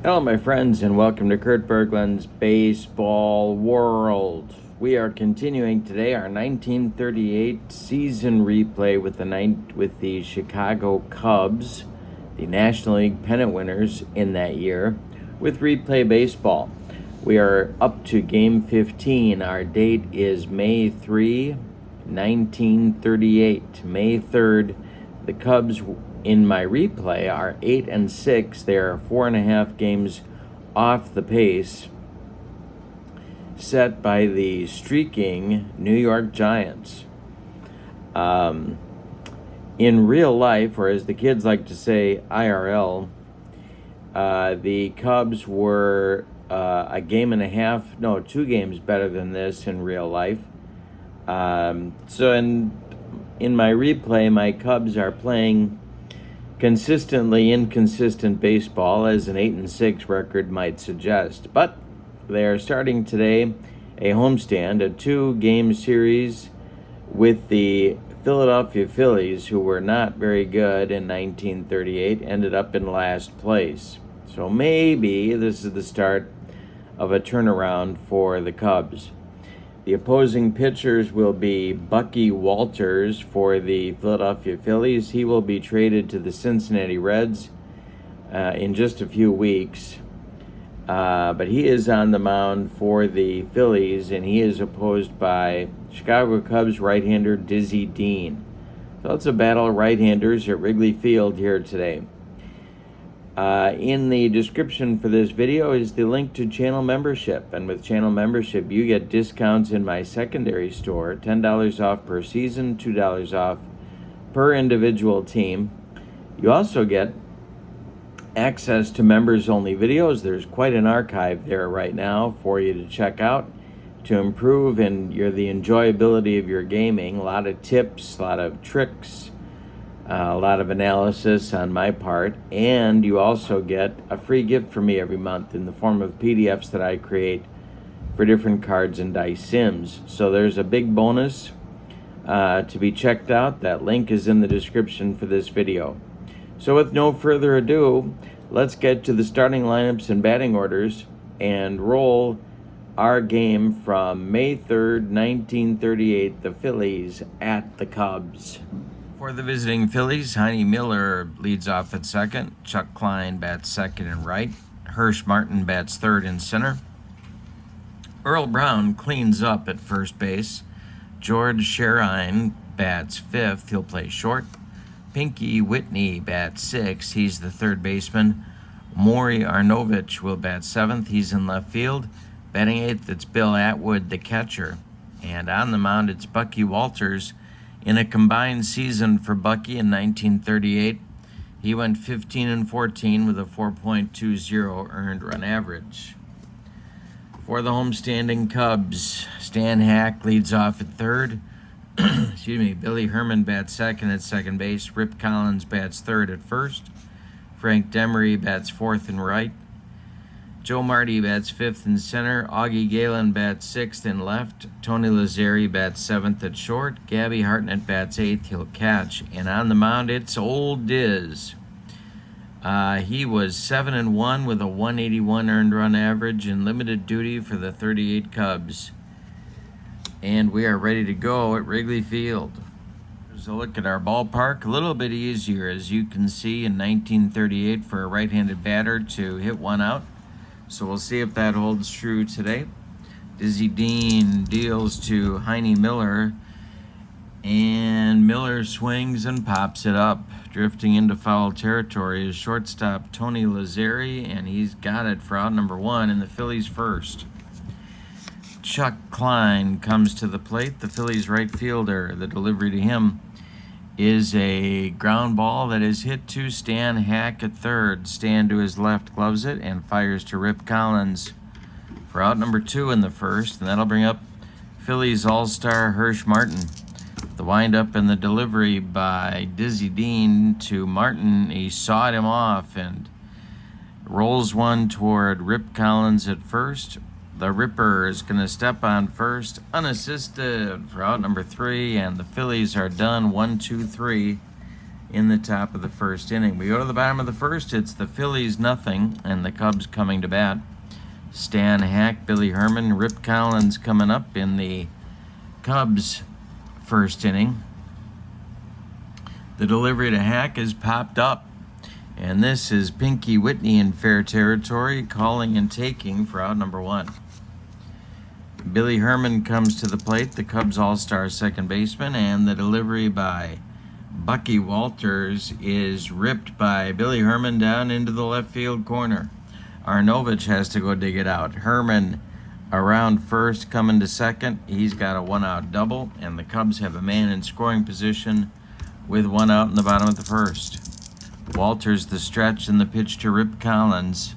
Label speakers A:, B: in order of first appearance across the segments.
A: Hello, my friends, and welcome to Kurt Berglund's Baseball World. We are continuing today our 1938 season replay with the Chicago Cubs, the National League pennant winners in that year, with replay baseball. We are up to Game 15. Our date is May 3, 1938. May 3rd, the Cubs in my replay are 8-6. They are 4.5 games off the pace set by the streaking New York Giants. In real life, or as the kids like to say, IRL, the Cubs were a game and a half, no, 2 games better than this in real life. So in my replay, my Cubs are playing consistently inconsistent baseball, as an 8-6 record might suggest. But they are starting today a homestand, a 2-game series with the Philadelphia Phillies, who were not very good in 1938, ended up in last place. So maybe this is the start of a turnaround for the Cubs. The opposing pitchers will be Bucky Walters for the Philadelphia Phillies. He will be traded to the Cincinnati Reds in just a few weeks. But he is on the mound for the Phillies, and he is opposed by Chicago Cubs right-hander Dizzy Dean. So it's a battle of right-handers at Wrigley Field here today. In the description for this video is the link to channel membership, and with channel membership you get discounts in my secondary store, $10 off per season, $2 off per individual team. You also get access to members only videos. There's quite an archive there right now for you to check out to improve the enjoyability of your gaming. A lot of tips, a lot of tricks, a lot of analysis on my part, and you also get a free gift from me every month in the form of PDFs that I create for different cards and dice sims. So there's a big bonus to be checked out. That link is in the description for this video. So with no further ado, let's get to the starting lineups and batting orders and roll our game from May 3rd, 1938, the Phillies at the Cubs. For the visiting Phillies, Heine Miller leads off at second. Chuck Klein bats second and right. Hirsch Martin bats third and center. Earl Brown cleans up at first base. George Sherine bats fifth. He'll play short. Pinky Whitney bats sixth. He's the third baseman. Maury Arnovich will bat seventh. He's in left field. Batting eighth, it's Bill Atwood, the catcher. And on the mound, it's Bucky Walters. In a combined season for Bucky in 1938, he went 15-14 with a 4.20 earned run average. For the homestanding Cubs, Stan Hack leads off at third. Billy Herman bats second at second base. Rip Collins bats third at first. Frank Demery bats fourth and right. Joe Marty bats fifth in center. Augie Galen bats sixth in left. Tony Lazzeri bats seventh at short. Gabby Hartnett bats eighth. He'll catch. And on the mound, it's old Diz. He was 7-1 with a 181 earned run average in limited duty for the 38 Cubs. And we are ready to go at Wrigley Field. Here's a look at our ballpark. A little bit easier, as you can see, in 1938 for a right-handed batter to hit one out. So we'll see if that holds true today. Dizzy Dean deals to Heine Miller, and Miller swings and pops it up. Drifting into foul territory is shortstop Tony Lazzeri, and he's got it for out number one in the Phillies' first. Chuck Klein comes to the plate, the Phillies' right fielder. The delivery to him is a ground ball that is hit to Stan Hack at third. Stan to his left gloves it and fires to Rip Collins for out number two in the first, and that'll bring up Phillies all-star Hirsch Martin. The windup and the delivery by Dizzy Dean to Martin. He sawed him off and rolls one toward Rip Collins at first. The Ripper is going to step on first, unassisted, for out number three, and the Phillies are done 1-2-3 in the top of the first inning. We go to the bottom of the first. It's the Phillies 0 and the Cubs coming to bat. Stan Hack, Billy Herman, Rip Collins coming up in the Cubs first inning. The delivery to Hack is popped up. And this is Pinky Whitney in fair territory, calling and taking for out number 1. Billy Herman comes to the plate, the Cubs all-star second baseman, and the delivery by Bucky Walters is ripped by Billy Herman down into the left field corner. Arnovich has to go dig it out. Herman around first, coming to second. He's got a 1-out double, and the Cubs have a man in scoring position with 1 out in the bottom of the first. Walters the stretch and the pitch to Rip Collins.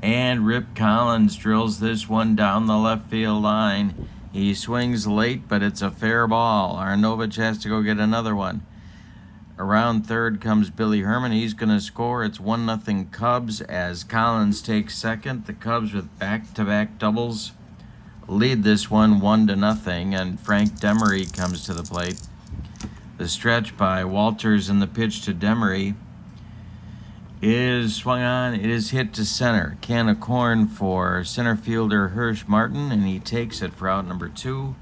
A: And Rip Collins drills this one down the left field line. He swings late, but it's a fair ball. Arnovich has to go get another one. Around third comes Billy Herman. He's going to score. It's 1-0 Cubs as Collins takes second. The Cubs with back-to-back doubles lead this one 1-0, and Frank Demery comes to the plate. The stretch by Walters and the pitch to Demery is swung on. It is hit to center. Can of corn for center fielder Hirsch Martin, and he takes it for out number 2.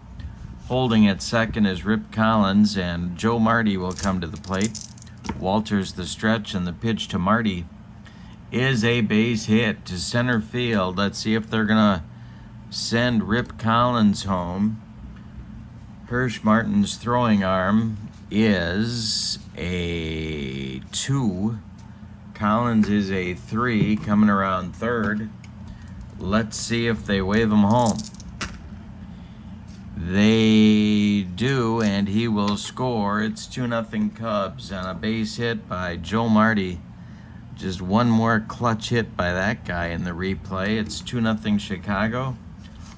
A: Holding at second is Rip Collins, and Joe Marty will come to the plate. Walters the stretch, and the pitch to Marty is a base hit to center field. Let's see if they're going to send Rip Collins home. Hirsch Martin's throwing arm is a 2. Collins is a 3, coming around third. Let's see if they wave him home. They do, and he will score. It's 2-0 Cubs on a base hit by Joe Marty. Just one more clutch hit by that guy in the replay. It's 2-0 Chicago.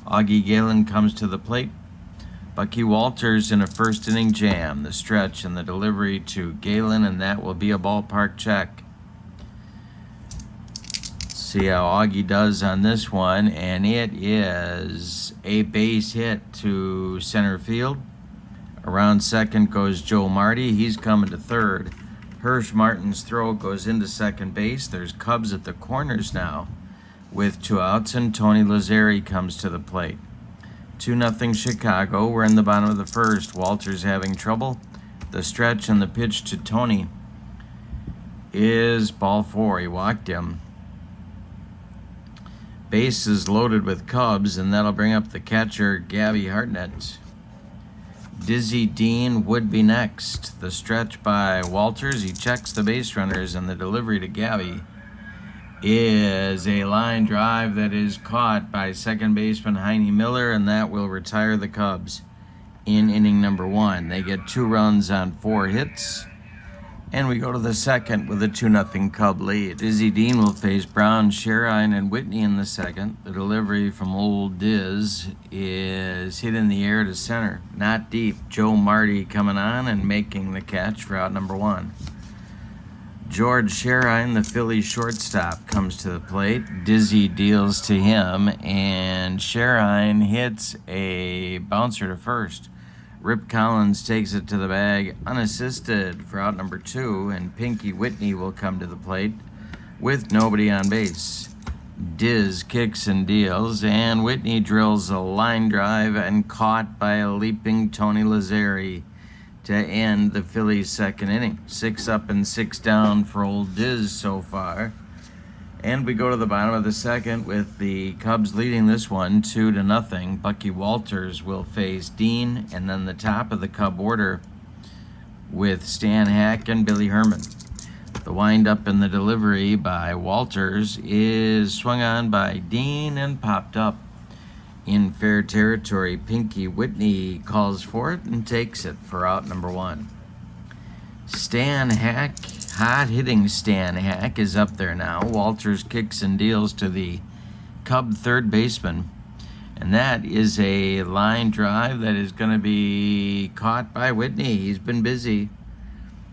A: Augie Galen comes to the plate. Bucky Walters in a first inning jam. The stretch and the delivery to Galen, and that will be a ballpark check. See how Augie does on this one, and it is a base hit to center field. Around second goes Joe Marty. He's coming to third. Hirsch Martin's throw goes into second base. There's Cubs at the corners now with 2 outs, and Tony Lazzeri comes to the plate. 2-0 Chicago. We're in the bottom of the first. Walters having trouble. The stretch and the pitch to Tony is ball 4. He walked him. Bases loaded with Cubs, and that'll bring up the catcher, Gabby Hartnett. Dizzy Dean would be next. The stretch by Walters. He checks the base runners, and the delivery to Gabby is a line drive that is caught by second baseman Heine Miller, and that will retire the Cubs in inning number 1. They get 2 runs on 4 hits. And we go to the second with a 2-0 Cub lead. Dizzy Dean will face Brown, Sherine, and Whitney in the second. The delivery from old Diz is hit in the air to center. Not deep. Joe Marty coming on and making the catch for out number 1. George Sherine, the Phillies shortstop, comes to the plate. Dizzy deals to him, and Sherine hits a bouncer to first. Rip Collins takes it to the bag unassisted for out number 2, and Pinky Whitney will come to the plate with nobody on base. Diz kicks and deals, and Whitney drills a line drive and caught by a leaping Tony Lazzeri to end the Phillies' second inning. 6 up and 6 down for old Diz so far. And we go to the bottom of the second with the Cubs leading this one 2-0. Bucky Walters will face Dean, and then the top of the Cub order with Stan Hack and Billy Herman. The windup and the delivery by Walters is swung on by Dean and popped up in fair territory. Pinky Whitney calls for it and takes it for out number 1. Stan Hack, hot-hitting Stan Hack, is up there now. Walters kicks and deals to the Cub third baseman, and that is a line drive that is going to be caught by Whitney. He's been busy.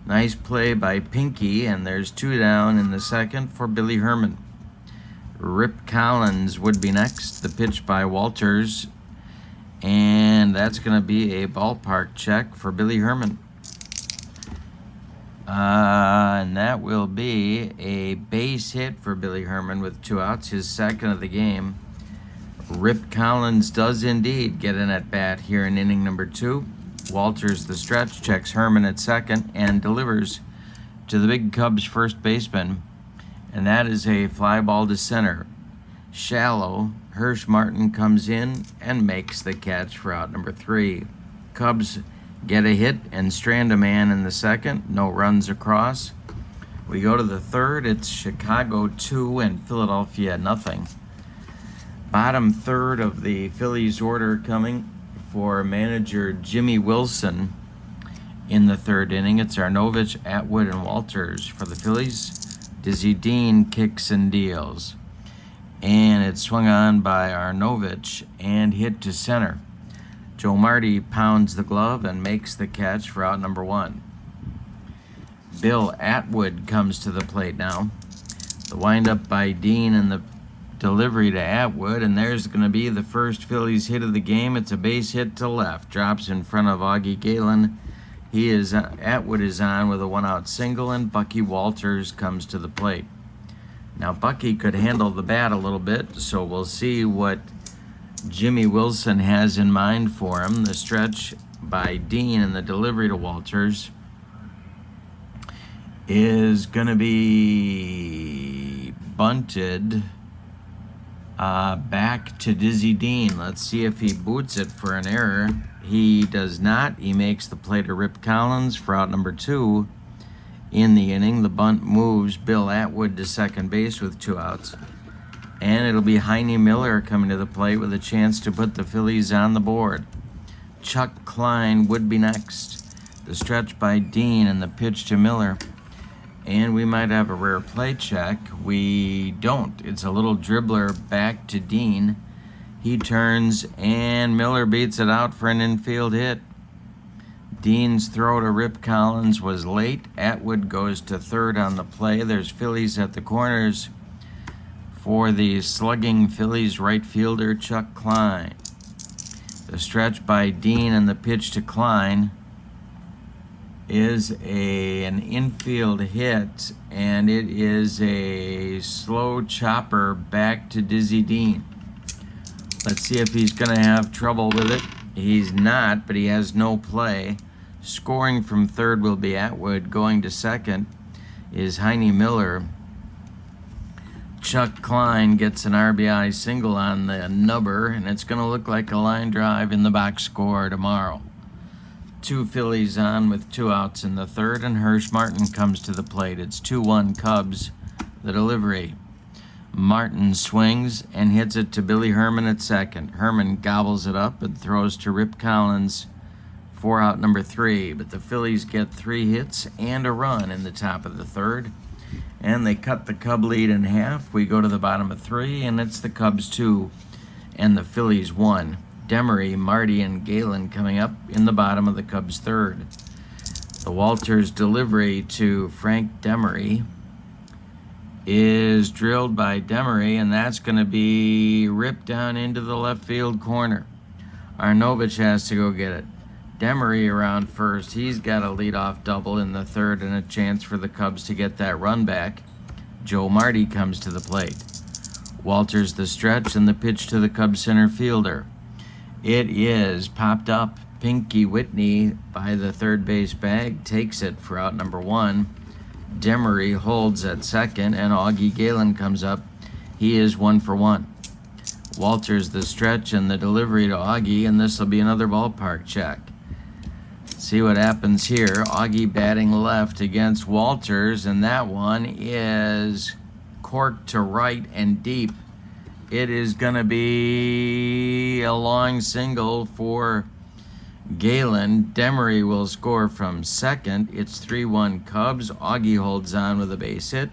A: Nice play by Pinky, and there's 2 down in the second for Billy Herman. Rip Collins would be next. The pitch by Walters, and that's going to be a ballpark check for Billy Herman. And that will be a base hit for Billy Herman with 2 outs, his second of the game. Rip Collins does indeed get an at-bat here in inning number 2. Walters the stretch, checks Herman at second, and delivers to the big Cubs first baseman. And that is a fly ball to center. Shallow, Hirsch Martin comes in and makes the catch for out number 3. Cubs get a hit and strand a man in the second. No runs across. We go to the third. It's Chicago 2 and Philadelphia nothing. Bottom third of the Phillies order coming for manager Jimmy Wilson in the third inning. It's Arnovich, Atwood, and Walters. For the Phillies, Dizzy Dean kicks and deals. And it's swung on by Arnovich and hit to center. Joe Marty pounds the glove and makes the catch for out number 1. Bill Atwood comes to the plate now. The windup by Dean and the delivery to Atwood, and there's going to be the first Phillies hit of the game. It's a base hit to left, drops in front of Augie Galen. Atwood is on with a 1-out single, and Bucky Walters comes to the plate. Now Bucky could handle the bat a little bit, so we'll see what Jimmy Wilson has in mind for him. The stretch by Dean and the delivery to Walters is going to be bunted back to Dizzy Dean. Let's see if he boots it for an error. He does not. He makes the play to Rip Collins for out number 2 in the inning. The bunt moves Bill Atwood to second base with 2 outs. And it'll be Heine Miller coming to the plate with a chance to put the Phillies on the board. Chuck Klein would be next. The stretch by Dean and the pitch to Miller. And we might have a rare play check. We don't. It's a little dribbler back to Dean. He turns, and Miller beats it out for an infield hit. Dean's throw to Rip Collins was late. Atwood goes to third on the play. There's Phillies at the corners for the slugging Phillies right fielder Chuck Klein. The stretch by Dean and the pitch to Klein is an infield hit, and it is a slow chopper back to Dizzy Dean. Let's see if he's going to have trouble with it. He's not, but he has no play. Scoring from third will be Atwood. Going to second is Heine Miller. Chuck Klein gets an RBI single on the nubber, and it's going to look like a line drive in the box score tomorrow. 2 Phillies on with 2 outs in the third, and Hirsch Martin comes to the plate. It's 2-1 Cubs. The delivery. Martin swings and hits it to Billy Herman at second. Herman gobbles it up and throws to Rip Collins for out number 3. But the Phillies get 3 hits and a run in the top of the third, and they cut the Cub lead in half. We go to the bottom of 3, and it's the Cubs 2 and the Phillies 1. Demery, Marty, and Galen coming up in the bottom of the Cubs' third. The Walters delivery to Frank Demery is drilled by Demery, and that's going to be ripped down into the left field corner. Arnovich has to go get it. Demery around first. He's got a leadoff double in the third and a chance for the Cubs to get that run back. Joe Marty comes to the plate. Walters the stretch and the pitch to the Cubs center fielder. It is popped up. Pinky Whitney by the third base bag takes it for out number 1. Demery holds at second, and Augie Galen comes up. He is 1 for 1. Walters the stretch and the delivery to Augie, and this will be another ballpark check. See what happens here. Augie batting left against Walters, and that one is corked to right and deep. It is going to be a long single for Galen. Demery will score from second. It's 3-1 Cubs. Augie holds on with a base hit,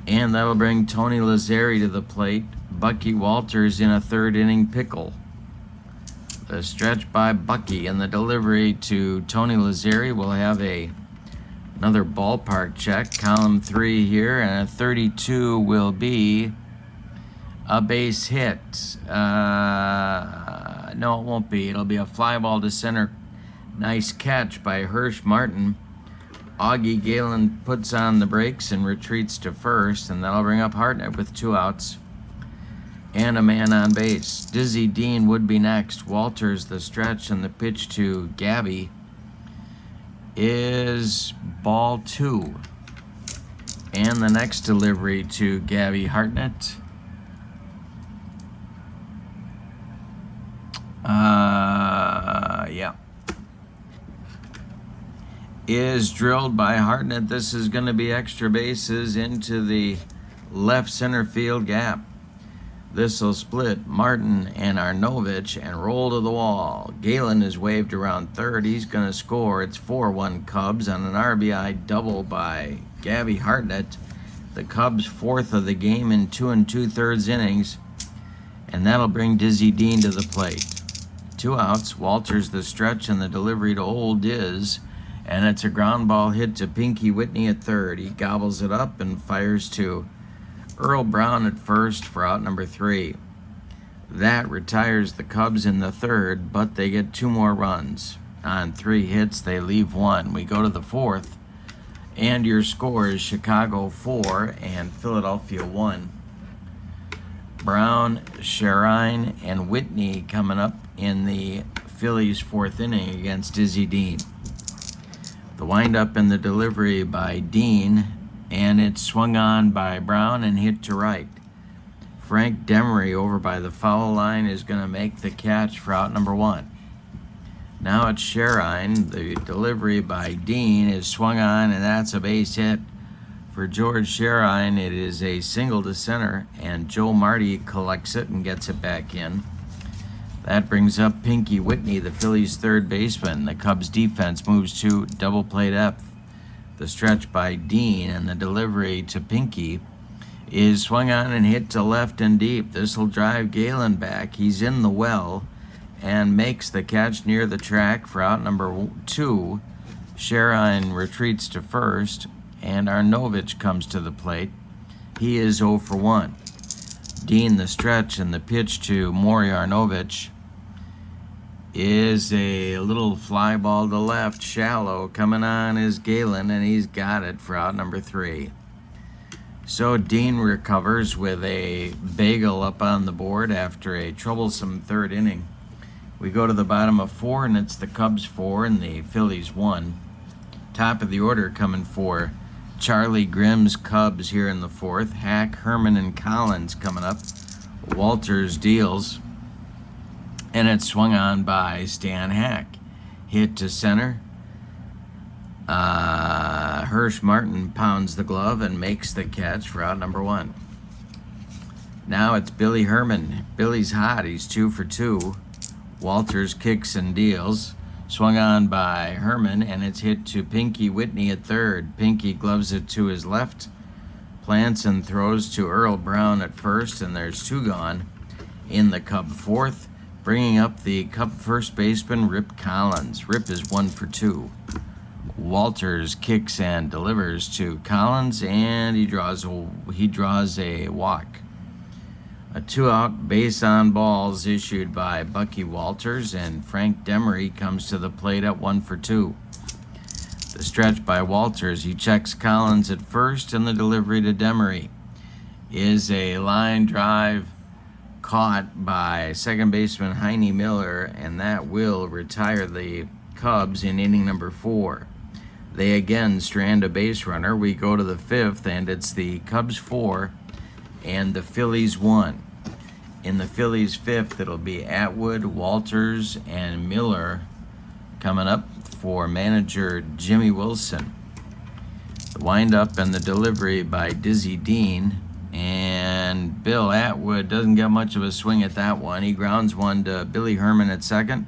A: and that'll bring Tony Lazzeri to the plate. Bucky Walters in a third inning pickle. The stretch by Bucky and the delivery to Tony Lazzeri will have another ballpark check. Column 3 here, and a 32 will be a base hit. No, it won't be. It'll be a fly ball to center. Nice catch by Hirsch Martin. Augie Galen puts on the brakes and retreats to first, and that'll bring up Hartnett with 2 outs and a man on base. Dizzy Dean would be next. Walters the stretch, and the pitch to Gabby is ball 2. And the next delivery to Gabby Hartnett is drilled by Hartnett. This is going to be extra bases into the left center field gap. This will split Martin and Arnovich and roll to the wall. Galen is waved around third. He's going to score. It's 4-1 Cubs on an RBI double by Gabby Hartnett. The Cubs' 4th of the game in 2 2/3 innings. And that'll bring Dizzy Dean to the plate. 2 outs. Walters the stretch, and the delivery to Old Diz. And it's a ground ball hit to Pinky Whitney at third. He gobbles it up and fires to Earl Brown at first for out number 3. That retires the Cubs in the third, but they get 2 more runs. On 3 hits, they leave 1. We go to the 4th, and your score is Chicago 4 and Philadelphia 1. Brown, Sherine, and Whitney coming up in the Phillies' 4th inning against Dizzy Dean. The windup and the delivery by Dean, and it's swung on by Brown and hit to right. Frank Demery over by the foul line is going to make the catch for out number 1. Now it's Sherine. The delivery by Dean is swung on, and that's a base hit. For George Sherine, it is a single to center, and Joe Marty collects it and gets it back in. That brings up Pinky Whitney, the Phillies' 3rd baseman. The Cubs' defense moves to double play depth. The stretch by Dean and the delivery to Pinky is swung on and hit to left and deep. This will drive Galen back. He's in the well and makes the catch near the track for out number 2. Sherine retreats to first, and Arnovich comes to the plate. He is 0 for 1. Dean the stretch, and the pitch to Maury Arnovich is a little fly ball to left, shallow. Coming on is Galen, and he's got it for out number 3. So Dean recovers with a bagel up on the board after a troublesome 3rd inning. We go to the bottom of 4, and it's the Cubs 4 and the Phillies 1. Top of the order coming for Charlie Grimm's Cubs here in the 4th. Hack, Herman, and Collins coming up. Walters deals, and it's swung on by Stan Hack. Hit to center. Hirsch Martin pounds the glove and makes the catch for out number 1. Now it's Billy Herman. Billy's hot. He's 2 for 2. Walters kicks and deals. Swung on by Herman, and it's hit to Pinky Whitney at third. Pinky gloves it to his left. Plants and throws to Earl Brown at first, and there's 2 gone in the Cub 4th. Bringing up the Cub first baseman, Rip Collins. Rip is 1 for 2. Walters kicks and delivers to Collins, and he draws a walk. A 2-out base on balls issued by Bucky Walters, and Frank Demery comes to the plate at 1 for 2. The stretch by Walters, he checks Collins at first, and the delivery to Demery is a line drive caught by second baseman Heine Miller, and that will retire the Cubs in inning number 4. They again strand a base runner. We go to the 5th, and it's the Cubs 4 and the Phillies 1. In the Phillies 5th, it'll be Atwood, Walters, and Miller coming up for manager Jimmy Wilson. The windup and the delivery by Dizzy Dean, and Bill Atwood doesn't get much of a swing at that one. He grounds one to Billy Herman at second.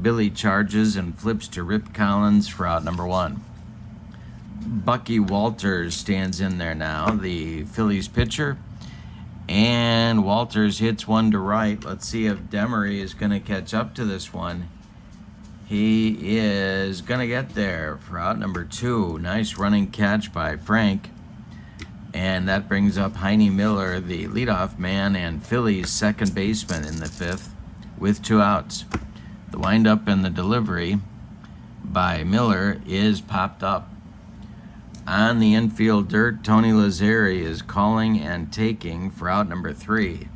A: Billy charges and flips to Rip Collins for out number 1. Bucky Walters stands in there now, the Phillies pitcher. And Walters hits one to right. Let's see if Demery is going to catch up to this one. He is going to get there for out number 2. Nice running catch by Frank. And that brings up Heine Miller, the leadoff man and Phillies second baseman in the 5th, with 2 outs. The windup and the delivery by Miller is popped up. On the infield dirt, Tony Lazzeri is calling and taking for out number 3.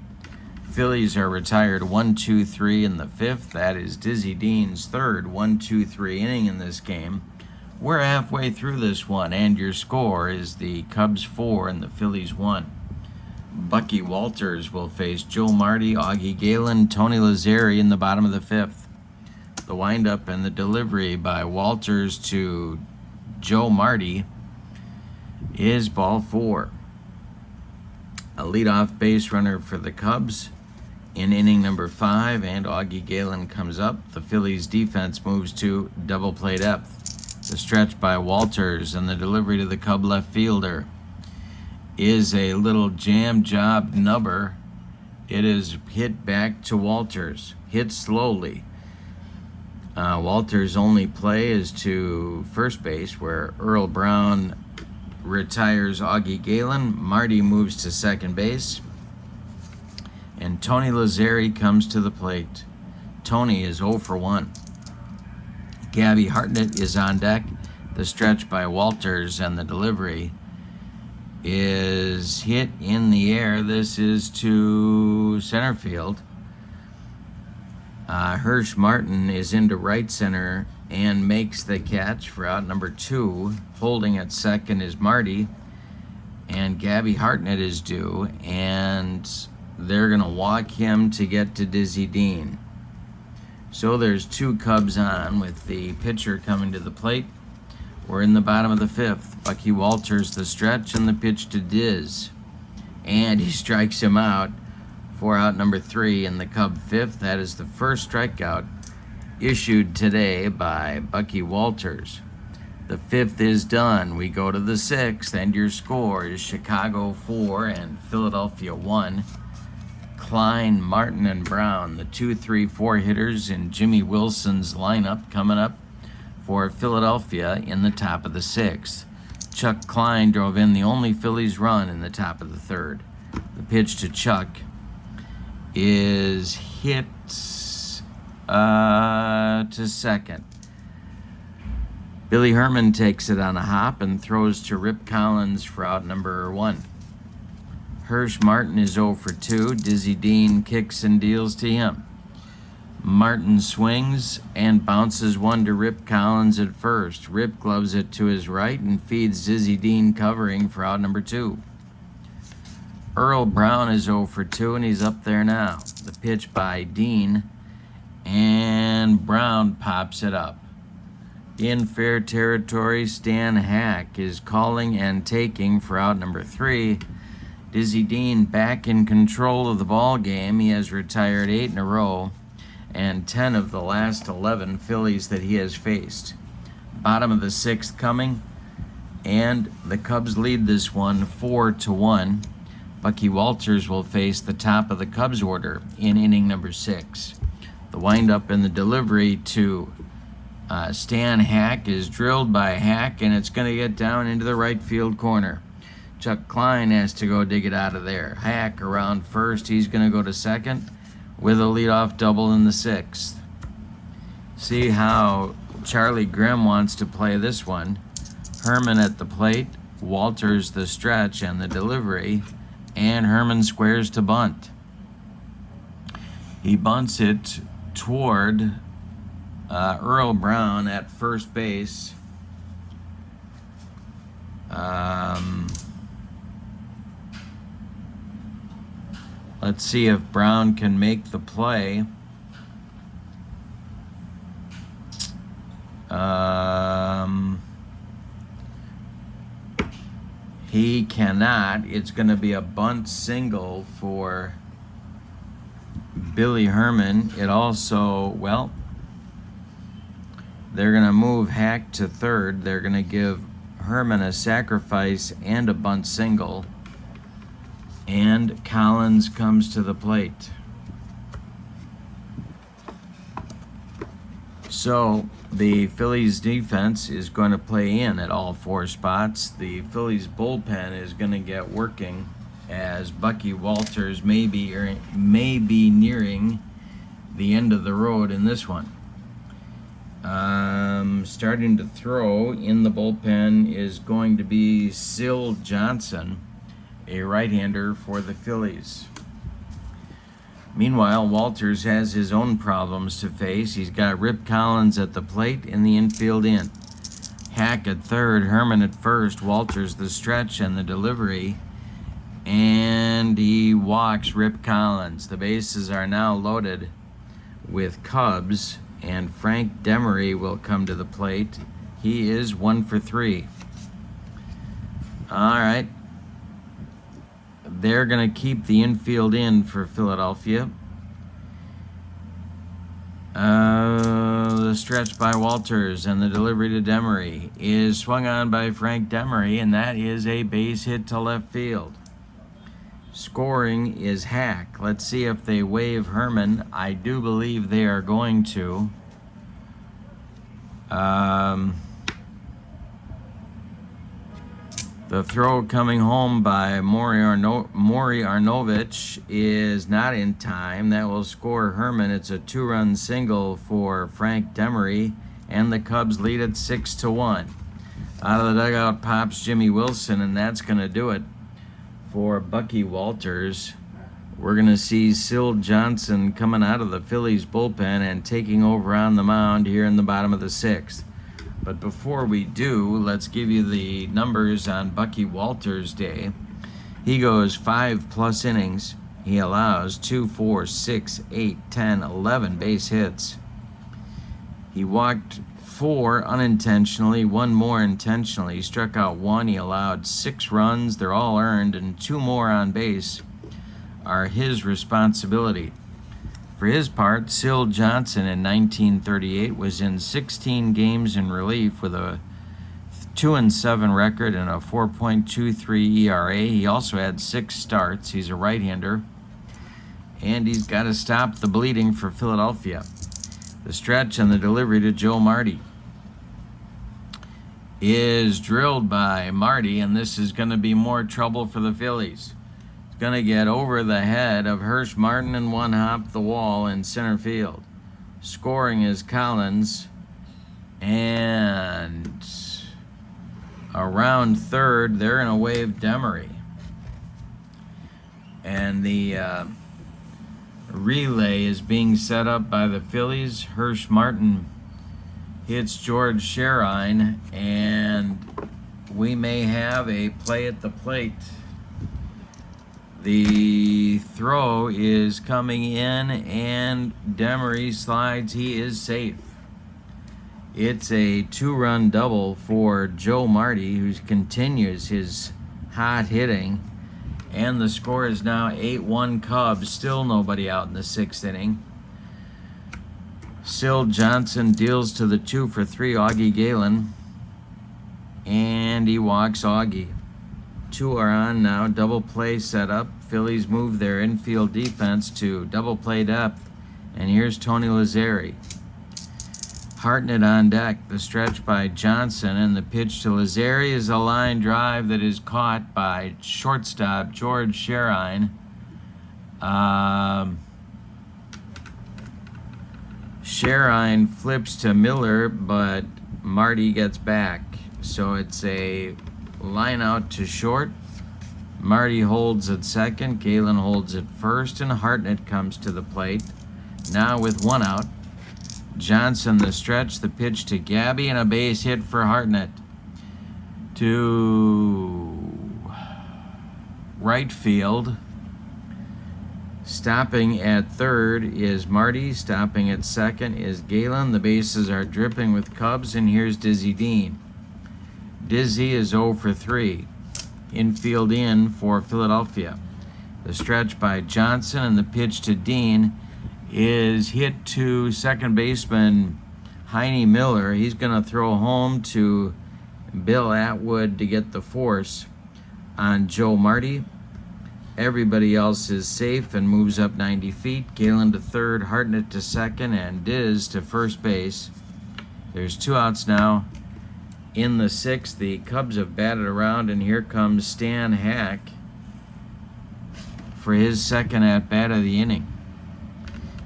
A: Phillies are retired 1-2-3 in the 5th. That is Dizzy Dean's third 1-2-3 inning in this game. We're halfway through this one, and your score is the Cubs 4 and the Phillies 1. Bucky Walters will face Joe Marty, Augie Galen, Tony Lazzeri in the bottom of the 5th. The windup and the delivery by Walters to Joe Marty is ball 4. A leadoff base runner for the Cubs in inning number 5, and Augie Galen comes up. The Phillies defense moves to double play depth. The stretch by Walters and the delivery to the Cub left fielder is a little jam job nubber. It is hit back to Walters, hit slowly. Walters' only play is to first base, where Earl Brown retires Augie Galen. Marty moves to second base, and Tony Lazzeri comes to the plate. Tony is 0 for 1. Gabby Hartnett is on deck. The stretch by Walters and the delivery is hit in the air. This is to center field. Hirsch Martin is into right center and makes the catch for out number 2. Holding at second is Marty, and Gabby Hartnett is due, and they're going to walk him to get to Dizzy Dean. So there's 2 Cubs on with the pitcher coming to the plate. We're in the bottom of the 5th. Bucky Walters the stretch and the pitch to Diz, and he strikes him out for out number 3 in the Cub 5th. That is the first strikeout issued today by Bucky Walters. The 5th is done. We go to the 6th, and your score is Chicago 4 and Philadelphia 1. Klein, Martin, and Brown, the 2-3-4 hitters in Jimmy Wilson's lineup, coming up for Philadelphia in the top of the 6th. Chuck Klein drove in the only Phillies run in the top of the 3rd. The pitch to Chuck is hit to second. Billy Herman takes it on a hop and throws to Rip Collins for out number 1. Hirsch Martin is 0 for 2. Dizzy Dean kicks and deals to him. Martin swings and bounces one to Rip Collins at first. Rip gloves it to his right and feeds Dizzy Dean covering for out number 2. Earl Brown is 0 for 2, and he's up there now. The pitch by Dean, and Brown pops it up. In fair territory, Stan Hack is calling and taking for out number 3. Dizzy Dean back in control of the ball game. He has retired 8 in a row and 10 of the last 11 Phillies that he has faced. Bottom of the 6th coming, and the Cubs lead this one 4-1. Bucky Walters will face the top of the Cubs order in inning number 6. The windup and the delivery to Stan Hack is drilled by Hack, and it's going to get down into the right field corner. Chuck Klein has to go dig it out of there. Hack around first. He's going to go to second with a leadoff double in the 6th. See how Charlie Grimm wants to play this one. Herman at the plate, Walters the stretch and the delivery, and Herman squares to bunt. He bunts it toward Earl Brown at first base. Let's see if Brown can make the play. He cannot. It's going to be a bunt single for Billy Herman. It also, well, they're going to move Hack to third. They're going to give Herman a sacrifice and a bunt single. And Collins comes to the plate. So the Phillies defense is going to play in at all 4 spots. The Phillies bullpen is going to get working as Bucky Walters may be nearing the end of the road in this one. Starting to throw in the bullpen is going to be Syl Johnson, a right-hander for the Phillies. Meanwhile, Walters has his own problems to face. He's got Rip Collins at the plate in the infield in. Hack at third, Herman at first, Walters the stretch and the delivery, and he walks Rip Collins. The bases are now loaded with Cubs, and Frank Demery will come to the plate. He is 1 for 3. All right. They're going to keep the infield in for Philadelphia. The stretch by Walters and the delivery to Demery is swung on by Frank Demery, and that is a base hit to left field. Scoring is Hack. Let's see if they waive Herman. I do believe they are going to. The throw coming home by Maury Arnovich is not in time. That will score Herman. It's a 2-run single for Frank Demery, and the Cubs lead at 6-1. Out of the dugout pops Jimmy Wilson, and that's going to do it for Bucky Walters. We're going to see Syl Johnson coming out of the Phillies bullpen and taking over on the mound here in the bottom of the 6th. But before we do, let's give you the numbers on Bucky Walters' day. He goes 5+ innings. He allows 2, 4, 6, 8, 10, 11 base hits. He walked 4 unintentionally, 1 more intentionally. He struck out 1. He allowed 6 runs. They're all earned, and 2 more on base are his responsibility. For his part, Syl Johnson in 1938 was in 16 games in relief with a 2-7 record and a 4.23 ERA. He also had 6 starts. He's a right-hander, and he's got to stop the bleeding for Philadelphia. The stretch and the delivery to Joe Marty is drilled by Marty, and this is going to be more trouble for the Phillies. Going to get over the head of Hirsch Martin and one hop the wall in center field. Scoring is Collins, and around third they're going to wave Demery, and the relay is being set up by the Phillies. Hirsch Martin hits George Sherine, and we may have a play at the plate. The throw is coming in, and Demery slides. He is safe. It's a 2-run double for Joe Marty, who continues his hot hitting. And the score is now 8-1 Cubs. Still nobody out in the 6th inning. Syl Johnson deals to the 2 for 3 Augie Galen, and he walks Augie. 2 are on now. Double play set up. Phillies move their infield defense to double play depth. And here's Tony Lazzeri. Hartnett on deck. The stretch by Johnson, and the pitch to Lazzeri is a line drive that is caught by shortstop George Sherine. Sherine flips to Miller, but Marty gets back. So it's a line out to short. Marty holds at second. Galen holds at first, and Hartnett comes to the plate. Now with 1 out. Johnson the stretch, the pitch to Gabby, and a base hit for Hartnett. To right field. Stopping at third is Marty. Stopping at second is Galen. The bases are dripping with Cubs, and here's Dizzy Dean. Dizzy is 0 for 3. Infield in for Philadelphia. The stretch by Johnson, and the pitch to Dean is hit to second baseman Heine Miller. He's going to throw home to Bill Atwood to get the force on Joe Marty. Everybody else is safe and moves up 90 feet. Galen to third, Hartnett to second, and Diz to first base. There's 2 outs now. In the 6th, the Cubs have batted around, and here comes Stan Hack for his second at-bat of the inning.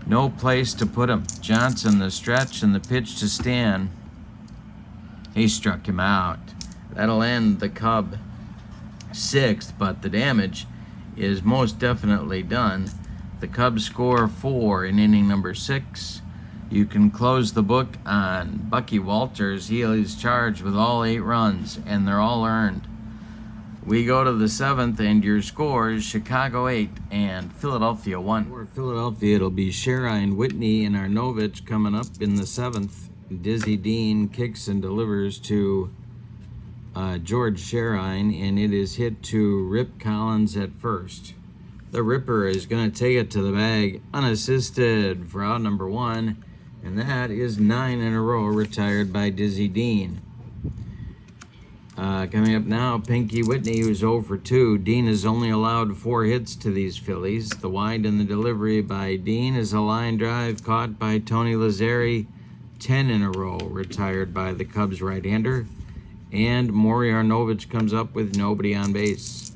A: No place to put him. Johnson the stretch, and the pitch to Stan He struck him out. That'll end the Cub sixth, but the damage is most definitely done. The Cubs score 4 in inning number 6. You can close the book on Bucky Walters. He is charged with all 8 runs, and they're all earned. We go to the 7th, and your scores: Chicago 8 and Philadelphia 1. For Philadelphia, it'll be Sherine, Whitney, and Arnovich coming up in the 7th. Dizzy Dean kicks and delivers to George Sherine, and it is hit to Rip Collins at first. The Ripper is going to take it to the bag unassisted for out number 1, and that is 9 in a row retired by Dizzy Dean. Coming up now, Pinky Whitney, who's 0 for 2. Dean has only allowed 4 hits to these Phillies. The wide and the delivery by Dean is a line drive caught by Tony Lazzari. 10 in a row retired by the Cubs right-hander. And Maury Arnovich comes up with nobody on base.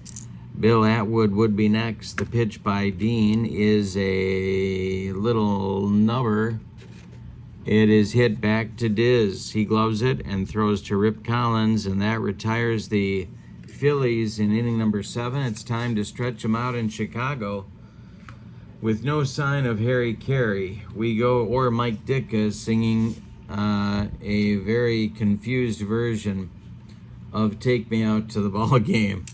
A: Bill Atwood would be next. The pitch by Dean is a little nubber. It is hit back to Diz. He gloves it and throws to Rip Collins, and that retires the Phillies in inning number 7. It's time to stretch them out in Chicago. With no sign of Harry Carey, we go, or Mike Ditka singing a very confused version of Take Me Out to the Ball Game.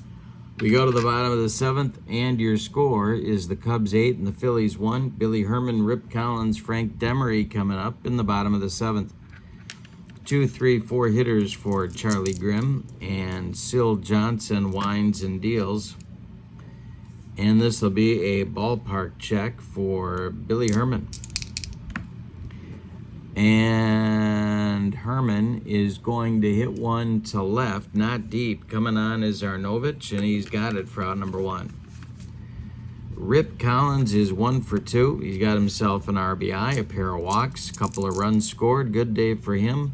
A: We go to the bottom of the 7th, and your score is the Cubs 8 and the Phillies 1. Billy Herman, Rip Collins, Frank Demery coming up in the bottom of the 7th. 2, 3, 4 hitters for Charlie Grimm, and Syl Johnson winds and deals. And this will be a ballpark check for Billy Herman. And Herman is going to hit one to left, not deep. Coming on is Arnovich, and he's got it for out number 1. Rip Collins is 1 for 2. He's got himself an RBI, a pair of walks, a couple of runs scored. Good day for him.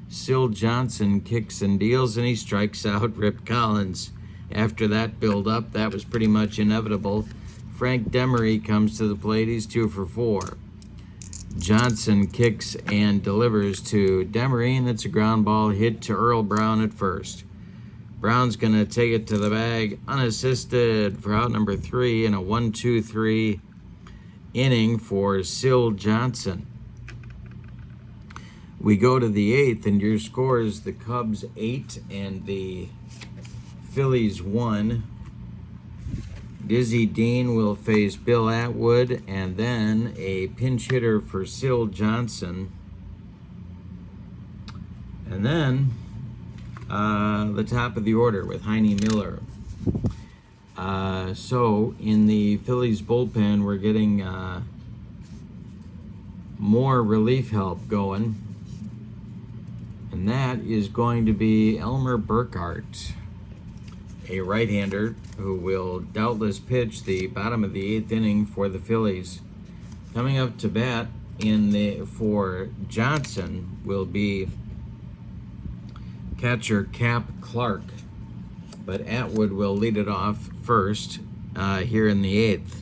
A: Syl Johnson kicks and deals, and he strikes out Rip Collins. After that build-up, that was pretty much inevitable. Frank Demery comes to the plate. He's 2 for 4. Johnson kicks and delivers to Demery, and it's a ground ball hit to Earl Brown at first. Brown's going to take it to the bag unassisted for out number 3 in a 1-2-3 inning for Syl Johnson. We go to the 8th, and your score is the Cubs 8 and the Phillies 1. Dizzy Dean will face Bill Atwood, and then a pinch hitter for Syl Johnson. And then the top of the order with Heine Miller. So in the Phillies bullpen, we're getting more relief help going. And that is going to be Elmer Burkhart, a right-hander who will doubtless pitch the bottom of the 8th inning for the Phillies. Coming up to bat for Johnson will be catcher Cap Clark, but Atwood will lead it off first here in the 8th.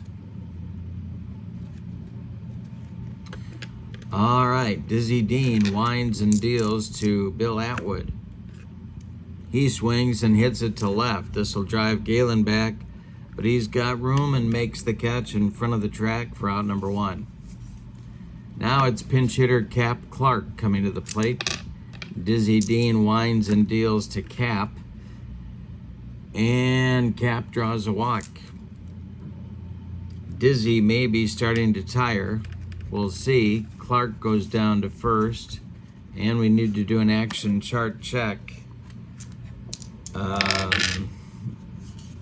A: All right, Dizzy Dean winds and deals to Bill Atwood. He swings and hits it to left. This will drive Galen back, but he's got room and makes the catch in front of the track for out number 1. Now it's pinch hitter Cap Clark coming to the plate. Dizzy Dean winds and deals to Cap, and Cap draws a walk. Dizzy may be starting to tire. We'll see. Clark goes down to first, and we need to do an action chart check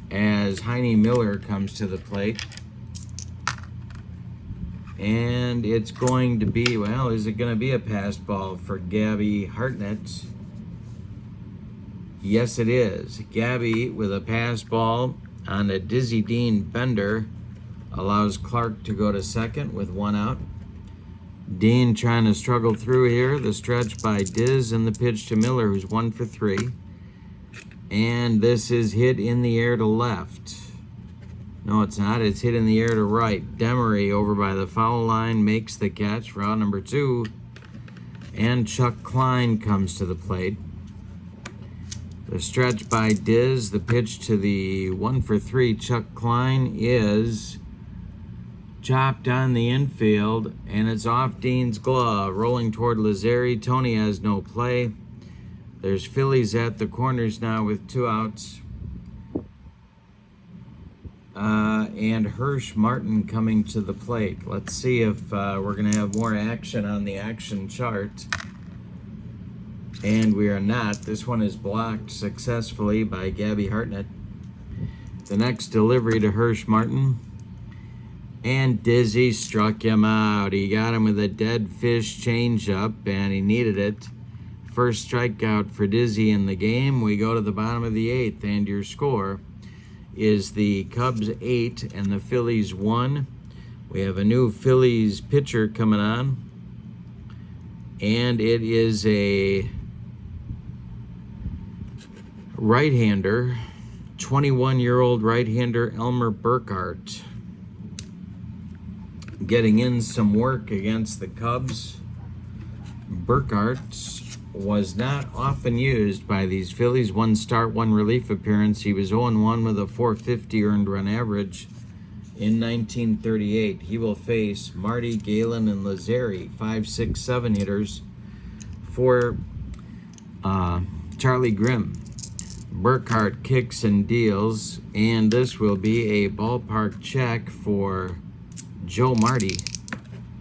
A: as Heine Miller comes to the plate. And it's going to be, well, is it going to be a pass ball for Gabby Hartnett? Yes, it is. Gabby with a pass ball on a Dizzy Dean bender allows Clark to go to second with 1 out. Dean trying to struggle through here. The stretch by Diz and the pitch to Miller, who's 1 for 3. And this is hit in the air to left. No, it's not. It's hit in the air to right. Demery over by the foul line makes the catch for out number 2. And Chuck Klein comes to the plate. The stretch by Diz. The pitch to the 1-for-3 Chuck Klein is chopped on the infield, and it's off Dean's glove. Rolling toward Lazzeri. Tony has no play. There's Phillies at the corners now with 2 outs. And Hirsch Martin coming to the plate. Let's see if we're going to have more action on the action chart. And we are not. This one is blocked successfully by Gabby Hartnett. The next delivery to Hirsch Martin. And Dizzy struck him out. He got him with a dead fish changeup, and he needed it. First strikeout for Dizzy in the game. We go to the bottom of the 8th, and your score is the Cubs 8 and the Phillies 1. We have a new Phillies pitcher coming on, and it is a right-hander, 21-year-old right-hander Elmer Burkhart, getting in some work against the Cubs. Burkhart was not often used by these Phillies. 1 start, 1 relief appearance. He was 0-1 with a .450 earned run average in 1938. He will face Marty, Galen, and Lazzeri, 5, 6, 7 hitters for Charlie Grimm. Burkhart kicks and deals, and this will be a ballpark check for Joe Marty.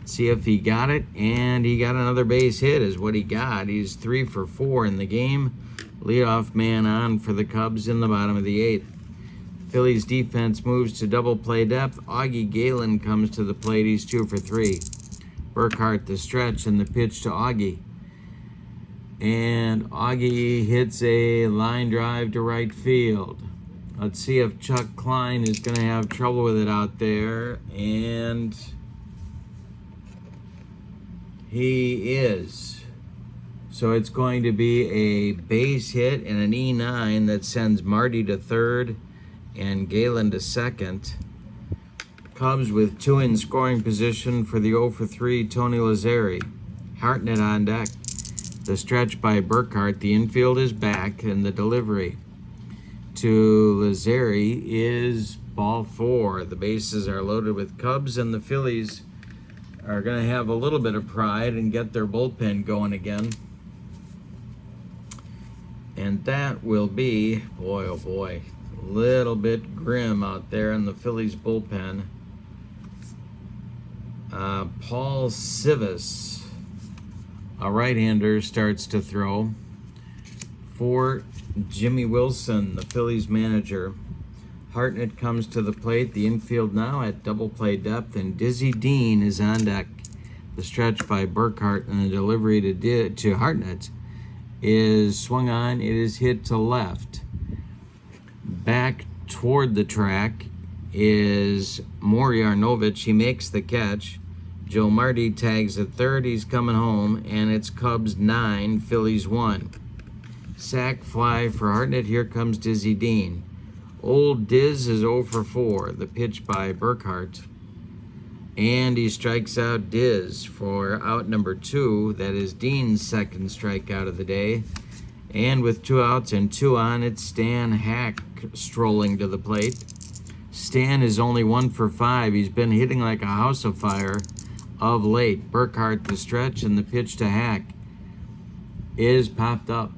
A: See if he got it, and he got another base hit is what he got. He's 3 for 4 in the game. Leadoff man on for the Cubs in the bottom of the 8th. Phillies defense moves to double play depth. Augie Galen comes to the plate. He's 2 for 3. Burkhart the stretch and the pitch to Augie. And Augie hits a line drive to right field. Let's see if Chuck Klein is going to have trouble with it out there, and he is. So it's going to be a base hit and an E9 that sends Marty to third and Galen to second. Cubs with 2 in scoring position for the 0-for-3 Tony Lazzeri. Hartnett on deck. The stretch by Burkhart. The infield is back, and the delivery to Lazzeri is ball 4. The bases are loaded with Cubs, and the Phillies are going to have a little bit of pride and get their bullpen going again. And that will be, boy, oh boy, a little bit grim out there in the Phillies bullpen. Paul Sivis, a right-hander, starts to throw for Jimmy Wilson, the Phillies manager. Hartnett comes to the plate. The infield now at double play depth, and Dizzy Dean is on deck. The stretch by Burkhart and the delivery to Hartnett is swung on. It is hit to left. Back toward the track is Marjanovic. He makes the catch. Joe Marty tags at third. He's coming home, and it's Cubs 9, Phillies 1. Sack fly for Hartnett. Here comes Dizzy Dean. Old Diz is 0 for 4. The pitch by Burkhart. And he strikes out Diz for out number 2. That is Dean's second strikeout of the day. And with 2 outs and 2 on, it's Stan Hack strolling to the plate. Stan is only 1 for 5. He's been hitting like a house of fire of late. Burkhart the stretch, and the pitch to Hack is popped up.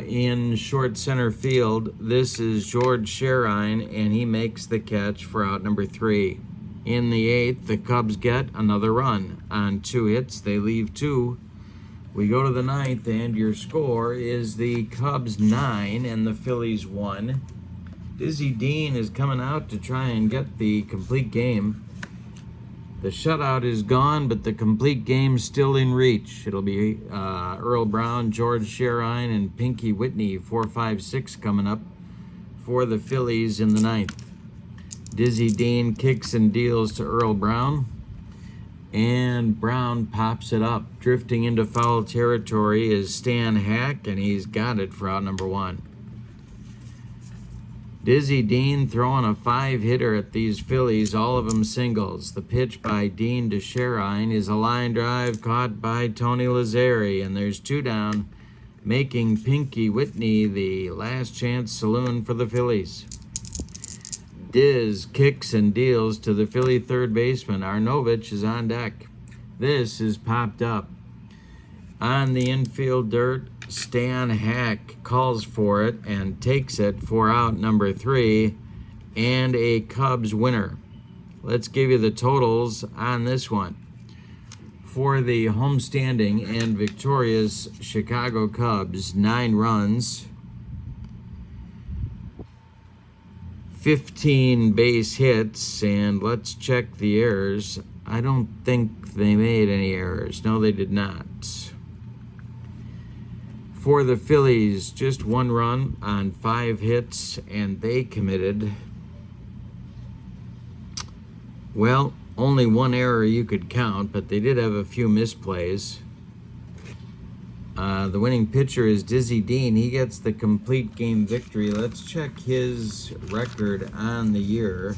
A: In short center field, this is George Sherine, and he makes the catch for out number 3. In the 8th, the Cubs get another run. On 2 hits, they leave 2. We go to the 9th, and your score is the Cubs 9 and the Phillies 1. Dizzy Dean is coming out to try and get the complete game. The shutout is gone, but the complete game's still in reach. It'll be Earl Brown, George Sherine, and Pinky Whitney, 4, 5, 6 coming up for the Phillies in the 9th. Dizzy Dean kicks and deals to Earl Brown, and Brown pops it up. Drifting into foul territory is Stan Hack, and he's got it for out number 1. Dizzy Dean throwing a 5-hitter at these Phillies, all of them singles. The pitch by Dean to Sherine is a line drive caught by Tony Lazzeri, and there's 2 down. making Pinky Whitney the last chance saloon for the Phillies. Diz kicks and deals to the Philly third baseman. Arnovich is on deck. This is popped up. On the infield dirt, Stan Hack calls for it and takes it for out number 3 and a Cubs winner. Let's give you the totals on this one. For the homestanding and victorious Chicago Cubs, 9 runs, 15 base hits, and let's check the errors. I don't think they made any errors. No, they did not. For the Phillies, just 1 run on 5 hits, and they committed, well, only 1 error you could count, but they did have a few misplays. The winning pitcher is Dizzy Dean. He gets the complete game victory. Let's check his record on the year.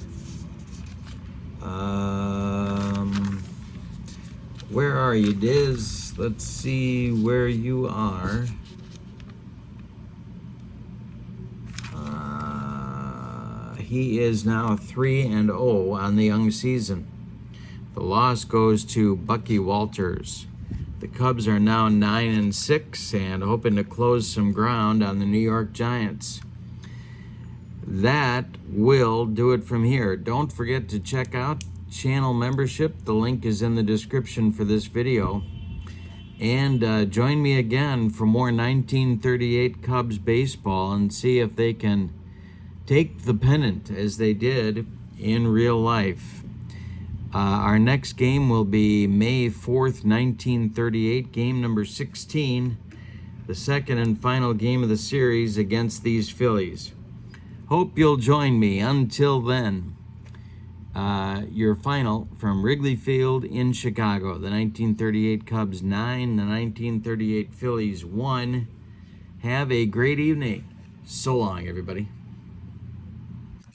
A: Where are you, Diz? Let's see where you are. He is now 3-0 on the young season. The loss goes to Bucky Walters. The Cubs are now 9-6 and hoping to close some ground on the New York Giants. That will do it from here. Don't forget to check out channel membership. The link is in the description for this video. And join me again for more 1938 Cubs baseball and see if they can take the pennant as they did in real life. Our next game will be May 4th, 1938, game number 16, the second and final game of the series against these Phillies. Hope you'll join me. Until then, your final from Wrigley Field in Chicago. The 1938 Cubs 9, the 1938 Phillies 1. Have a great evening. So long, everybody.